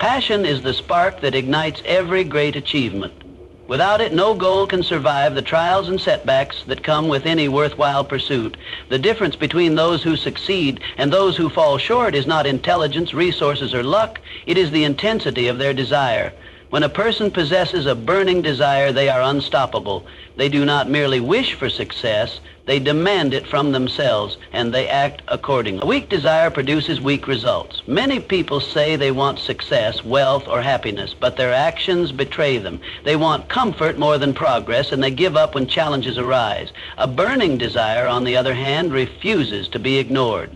Passion is the spark that ignites every great achievement. Without it, no goal can survive the trials and setbacks that come with any worthwhile pursuit. The difference between those who succeed and those who fall short is not intelligence, resources, or luck. It is the intensity of their desire. When a person possesses a burning desire, they are unstoppable. They do not merely wish for success, they demand it from themselves, and they act accordingly. A weak desire produces weak results. Many people say they want success, wealth, or happiness, but their actions betray them. They want comfort more than progress, and they give up when challenges arise. A burning desire, on the other hand, refuses to be ignored.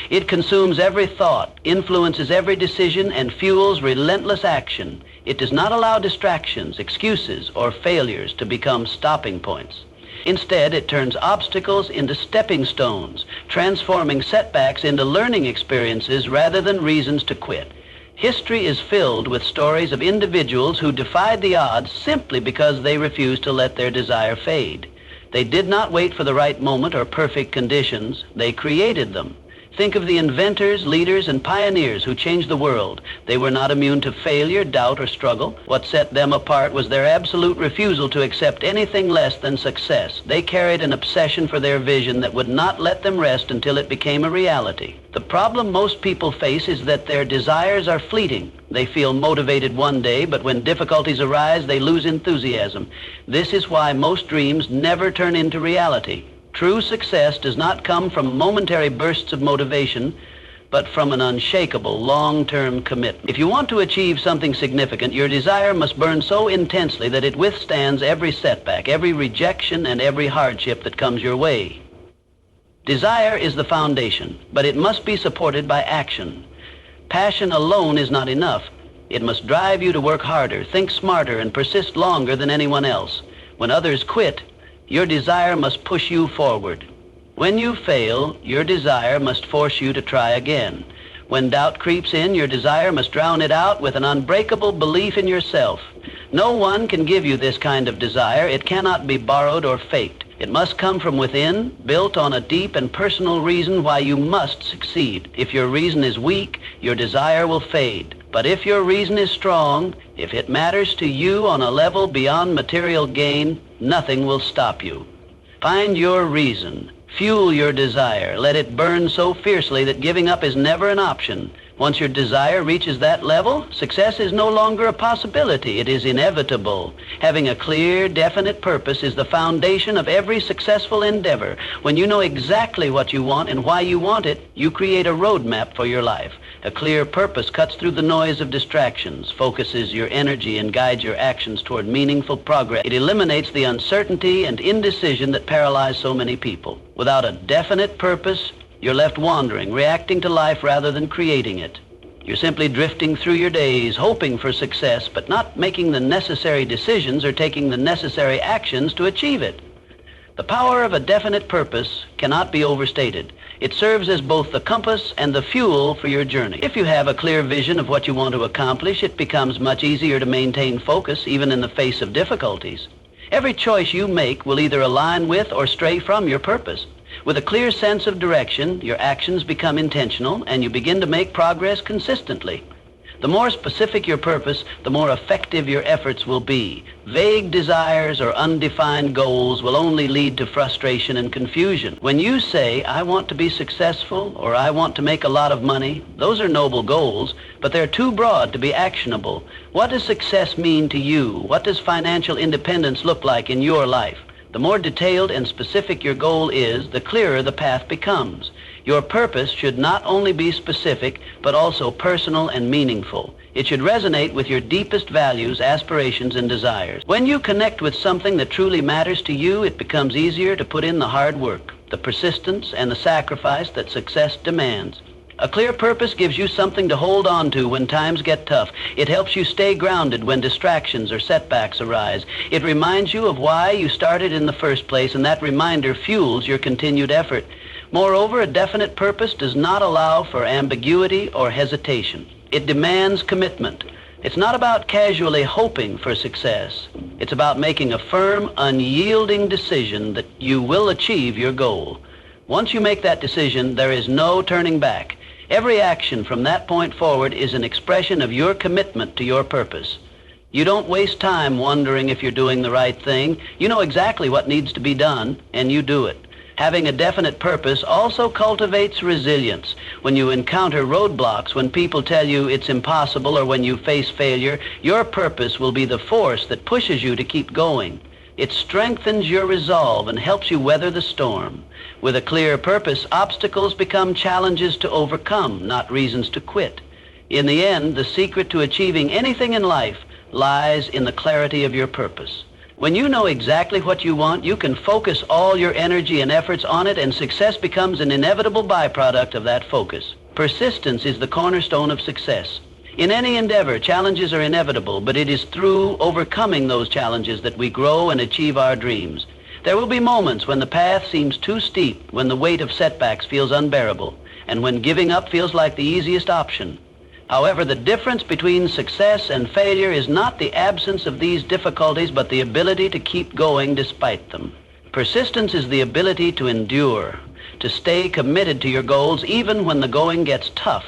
It consumes every thought, influences every decision, and fuels relentless action. It does not allow distractions, excuses, or failures to become stopping points. Instead, it turns obstacles into stepping stones, transforming setbacks into learning experiences rather than reasons to quit. History is filled with stories of individuals who defied the odds simply because they refused to let their desire fade. They did not wait for the right moment or perfect conditions. They created them. Think of the inventors, leaders, and pioneers who changed the world. They were not immune to failure, doubt, or struggle. What set them apart was their absolute refusal to accept anything less than success. They carried an obsession for their vision that would not let them rest until it became a reality. The problem most people face is that their desires are fleeting. They feel motivated one day, but when difficulties arise, they lose enthusiasm. This is why most dreams never turn into reality. True success does not come from momentary bursts of motivation, but from an unshakable long-term commitment. If you want to achieve something significant, your desire must burn so intensely that it withstands every setback, every rejection, and every hardship that comes your way. Desire is the foundation, but it must be supported by action. Passion alone is not enough. It must drive you to work harder, think smarter, and persist longer than anyone else. When others quit, your desire must push you forward. When you fail, your desire must force you to try again. When doubt creeps in, your desire must drown it out with an unbreakable belief in yourself. No one can give you this kind of desire. It cannot be borrowed or faked. It must come from within, built on a deep and personal reason why you must succeed. If your reason is weak, your desire will fade. But if your reason is strong, if it matters to you on a level beyond material gain, nothing will stop you. Find your reason. Fuel your desire. Let it burn so fiercely that giving up is never an option. Once your desire reaches that level, success is no longer a possibility. It is inevitable. Having a clear, definite purpose is the foundation of every successful endeavor. When you know exactly what you want and why you want it, you create a roadmap for your life. A clear purpose cuts through the noise of distractions, focuses your energy, and guides your actions toward meaningful progress. It eliminates the uncertainty and indecision that paralyze so many people. Without a definite purpose, you're left wandering, reacting to life rather than creating it. You're simply drifting through your days, hoping for success, but not making the necessary decisions or taking the necessary actions to achieve it. The power of a definite purpose cannot be overstated. It serves as both the compass and the fuel for your journey. If you have a clear vision of what you want to accomplish, it becomes much easier to maintain focus even in the face of difficulties. Every choice you make will either align with or stray from your purpose. With a clear sense of direction, your actions become intentional and you begin to make progress consistently. The more specific your purpose, the more effective your efforts will be. Vague desires or undefined goals will only lead to frustration and confusion. When you say, I want to be successful or I want to make a lot of money, those are noble goals, but they're too broad to be actionable. What does success mean to you? What does financial independence look like in your life? The more detailed and specific your goal is, the clearer the path becomes. Your purpose should not only be specific, but also personal and meaningful. It should resonate with your deepest values, aspirations, and desires. When you connect with something that truly matters to you, it becomes easier to put in the hard work, the persistence, and the sacrifice that success demands. A clear purpose gives you something to hold on to when times get tough. It helps you stay grounded when distractions or setbacks arise. It reminds you of why you started in the first place, and that reminder fuels your continued effort. Moreover, a definite purpose does not allow for ambiguity or hesitation. It demands commitment. It's not about casually hoping for success. It's about making a firm, unyielding decision that you will achieve your goal. Once you make that decision, there is no turning back. Every action from that point forward is an expression of your commitment to your purpose. You don't waste time wondering if you're doing the right thing. You know exactly what needs to be done, and you do it. Having a definite purpose also cultivates resilience. When you encounter roadblocks, when people tell you it's impossible, or when you face failure, your purpose will be the force that pushes you to keep going. It strengthens your resolve and helps you weather the storm. With a clear purpose, obstacles become challenges to overcome, not reasons to quit. In the end, the secret to achieving anything in life lies in the clarity of your purpose. When you know exactly what you want, you can focus all your energy and efforts on it, and success becomes an inevitable byproduct of that focus. Persistence is the cornerstone of success. In any endeavor, challenges are inevitable, but it is through overcoming those challenges that we grow and achieve our dreams. There will be moments when the path seems too steep, when the weight of setbacks feels unbearable, and when giving up feels like the easiest option. However, the difference between success and failure is not the absence of these difficulties, but the ability to keep going despite them. Persistence is the ability to endure, to stay committed to your goals even when the going gets tough,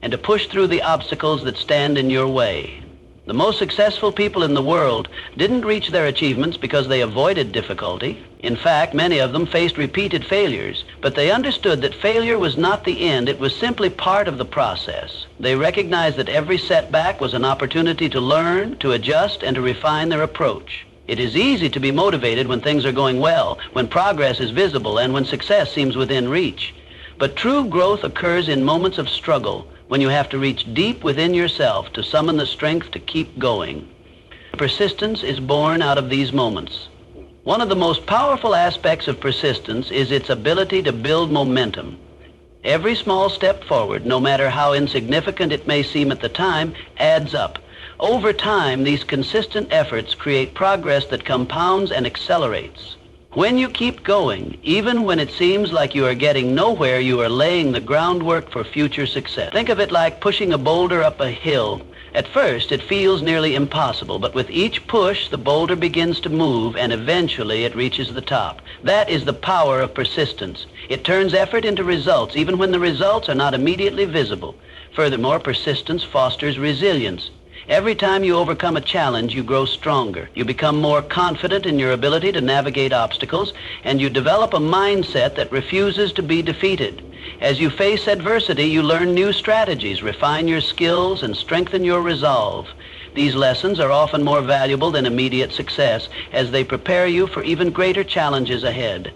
and to push through the obstacles that stand in your way. The most successful people in the world didn't reach their achievements because they avoided difficulty. In fact, many of them faced repeated failures, but they understood that failure was not the end, it was simply part of the process. They recognized that every setback was an opportunity to learn, to adjust, and to refine their approach. It is easy to be motivated when things are going well, when progress is visible, and when success seems within reach. But true growth occurs in moments of struggle, when you have to reach deep within yourself to summon the strength to keep going. Persistence is born out of these moments. One of the most powerful aspects of persistence is its ability to build momentum. Every small step forward, no matter how insignificant it may seem at the time, adds up. Over time, these consistent efforts create progress that compounds and accelerates. When you keep going, even when it seems like you are getting nowhere, you are laying the groundwork for future success. Think of it like pushing a boulder up a hill. At first, it feels nearly impossible, but with each push, the boulder begins to move, and eventually it reaches the top. That is the power of persistence. It turns effort into results, even when the results are not immediately visible. Furthermore, persistence fosters resilience. Every time you overcome a challenge, you grow stronger. You become more confident in your ability to navigate obstacles, and you develop a mindset that refuses to be defeated. As you face adversity, you learn new strategies, refine your skills, and strengthen your resolve. These lessons are often more valuable than immediate success, as they prepare you for even greater challenges ahead.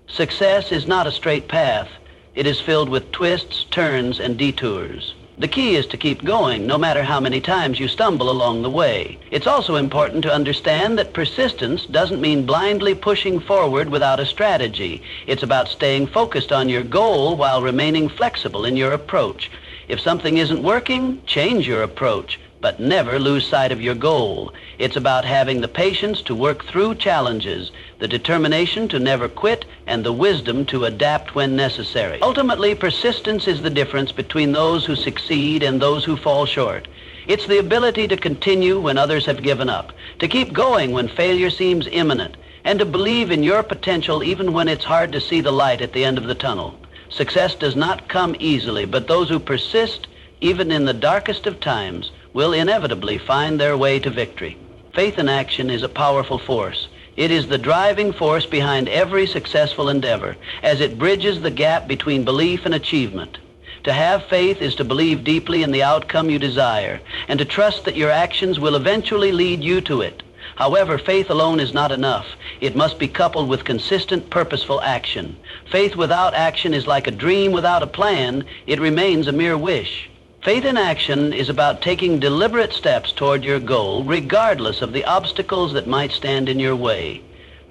Success is not a straight path. It is filled with twists, turns, and detours. The key is to keep going, no matter how many times you stumble along the way. It's also important to understand that persistence doesn't mean blindly pushing forward without a strategy. It's about staying focused on your goal while remaining flexible in your approach. If something isn't working, change your approach, but never lose sight of your goal. It's about having the patience to work through challenges, the determination to never quit, and the wisdom to adapt when necessary. Ultimately, persistence is the difference between those who succeed and those who fall short. It's the ability to continue when others have given up, to keep going when failure seems imminent, and to believe in your potential even when it's hard to see the light at the end of the tunnel. Success does not come easily, but those who persist, even in the darkest of times, will inevitably find their way to victory. Faith in action is a powerful force. It is the driving force behind every successful endeavor, as it bridges the gap between belief and achievement. To have faith is to believe deeply in the outcome you desire, and to trust that your actions will eventually lead you to it. However, faith alone is not enough. It must be coupled with consistent, purposeful action. Faith without action is like a dream without a plan. It remains a mere wish. Faith in action is about taking deliberate steps toward your goal, regardless of the obstacles that might stand in your way.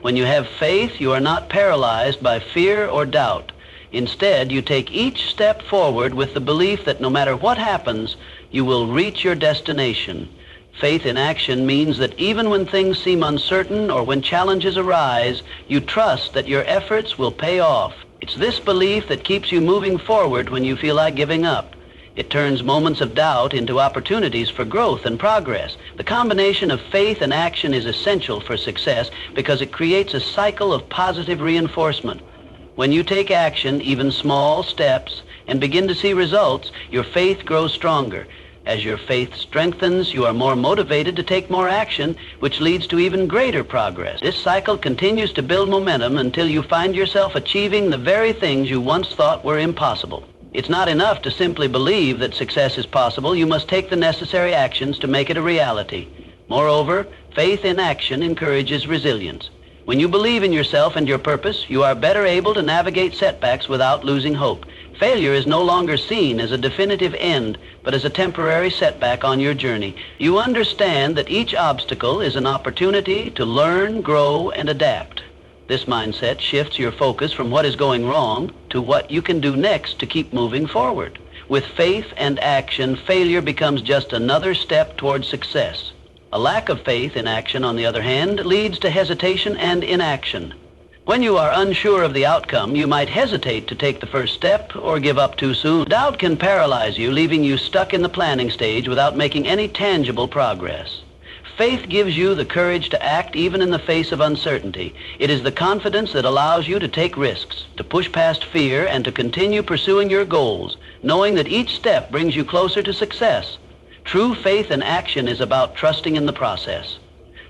When you have faith, you are not paralyzed by fear or doubt. Instead, you take each step forward with the belief that no matter what happens, you will reach your destination. Faith in action means that even when things seem uncertain or when challenges arise, you trust that your efforts will pay off. It's this belief that keeps you moving forward when you feel like giving up. It turns moments of doubt into opportunities for growth and progress. The combination of faith and action is essential for success because it creates a cycle of positive reinforcement. When you take action, even small steps, and begin to see results, your faith grows stronger. As your faith strengthens, you are more motivated to take more action, which leads to even greater progress. This cycle continues to build momentum until you find yourself achieving the very things you once thought were impossible. It's not enough to simply believe that success is possible. You must take the necessary actions to make it a reality. Moreover, faith in action encourages resilience. When you believe in yourself and your purpose, you are better able to navigate setbacks without losing hope. Failure is no longer seen as a definitive end, but as a temporary setback on your journey. You understand that each obstacle is an opportunity to learn, grow, and adapt. This mindset shifts your focus from what is going wrong to what you can do next to keep moving forward. With faith and action, failure becomes just another step towards success. A lack of faith in action, on the other hand, leads to hesitation and inaction. When you are unsure of the outcome, you might hesitate to take the first step or give up too soon. Doubt can paralyze you, leaving you stuck in the planning stage without making any tangible progress. Faith gives you the courage to act even in the face of uncertainty. It is the confidence that allows you to take risks, to push past fear, and to continue pursuing your goals, knowing that each step brings you closer to success. True faith in action is about trusting in the process.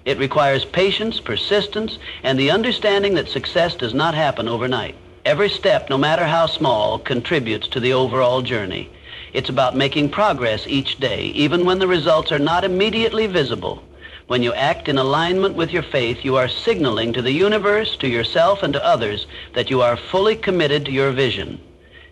It requires patience, persistence, and the understanding that success does not happen overnight. Every step, no matter how small, contributes to the overall journey. It's about making progress each day, even when the results are not immediately visible. When you act in alignment with your faith, you are signaling to the universe, to yourself, and to others that you are fully committed to your vision.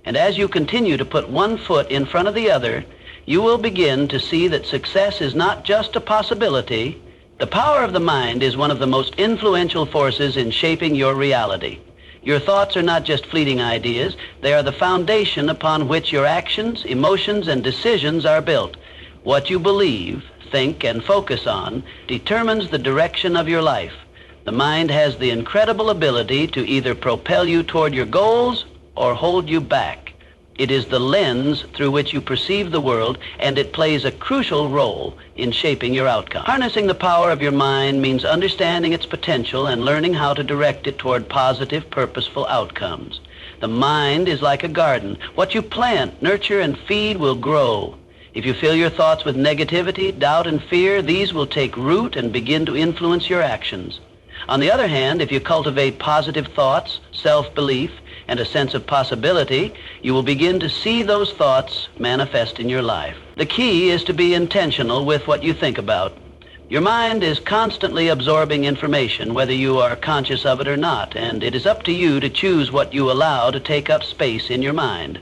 And as you continue to put one foot in front of the other, you will begin to see that success is not just a possibility. The power of the mind is one of the most influential forces in shaping your reality. Your thoughts are not just fleeting ideas. They are the foundation upon which your actions, emotions, and decisions are built. What you believe, think, and focus on determines the direction of your life. The mind has the incredible ability to either propel you toward your goals or hold you back. It is the lens through which you perceive the world, and it plays a crucial role in shaping your outcome. Harnessing the power of your mind means understanding its potential and learning how to direct it toward positive, purposeful outcomes. The mind is like a garden. What you plant, nurture, and feed will grow. If you fill your thoughts with negativity, doubt, and fear, these will take root and begin to influence your actions. On the other hand, if you cultivate positive thoughts, self-belief, and a sense of possibility, you will begin to see those thoughts manifest in your life. The key is to be intentional with what you think about. Your mind is constantly absorbing information, whether you are conscious of it or not, and it is up to you to choose what you allow to take up space in your mind.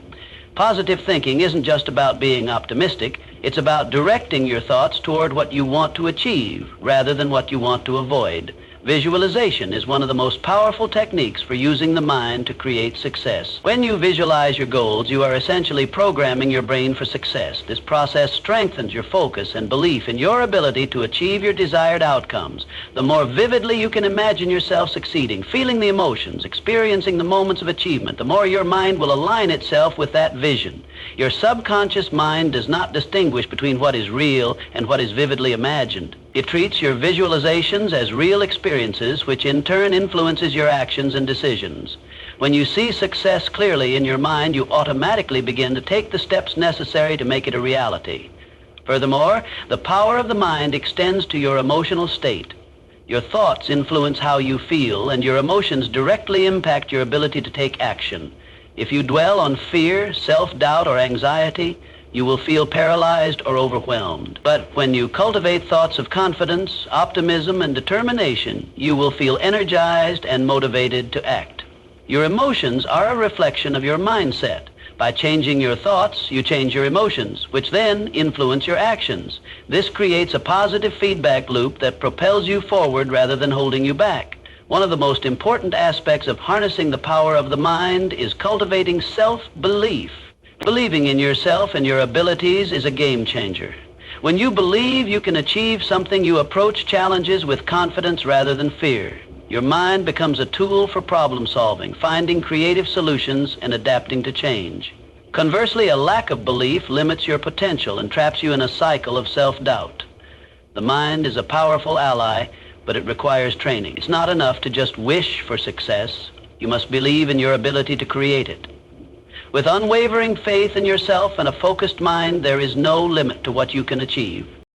Positive thinking isn't just about being optimistic. It's about directing your thoughts toward what you want to achieve rather than what you want to avoid. Visualization is one of the most powerful techniques for using the mind to create success. When you visualize your goals, you are essentially programming your brain for success. This process strengthens your focus and belief in your ability to achieve your desired outcomes. The more vividly you can imagine yourself succeeding, feeling the emotions, experiencing the moments of achievement, the more your mind will align itself with that vision. Your subconscious mind does not distinguish between what is real and what is vividly imagined. It treats your visualizations as real experiences, which in turn influences your actions and decisions. When you see success clearly in your mind, you automatically begin to take the steps necessary to make it a reality. Furthermore, the power of the mind extends to your emotional state. Your thoughts influence how you feel, and your emotions directly impact your ability to take action. If you dwell on fear, self-doubt, or anxiety, you will feel paralyzed or overwhelmed. But when you cultivate thoughts of confidence, optimism, and determination, you will feel energized and motivated to act. Your emotions are a reflection of your mindset. By changing your thoughts, you change your emotions, which then influence your actions. This creates a positive feedback loop that propels you forward rather than holding you back. One of the most important aspects of harnessing the power of the mind is cultivating self-belief. Believing in yourself and your abilities is a game changer. When you believe you can achieve something, you approach challenges with confidence rather than fear. Your mind becomes a tool for problem solving, finding creative solutions, and adapting to change. Conversely, a lack of belief limits your potential and traps you in a cycle of self-doubt. The mind is a powerful ally, but it requires training. It's not enough to just wish for success. You must believe in your ability to create it. With unwavering faith in yourself and a focused mind, there is no limit to what you can achieve.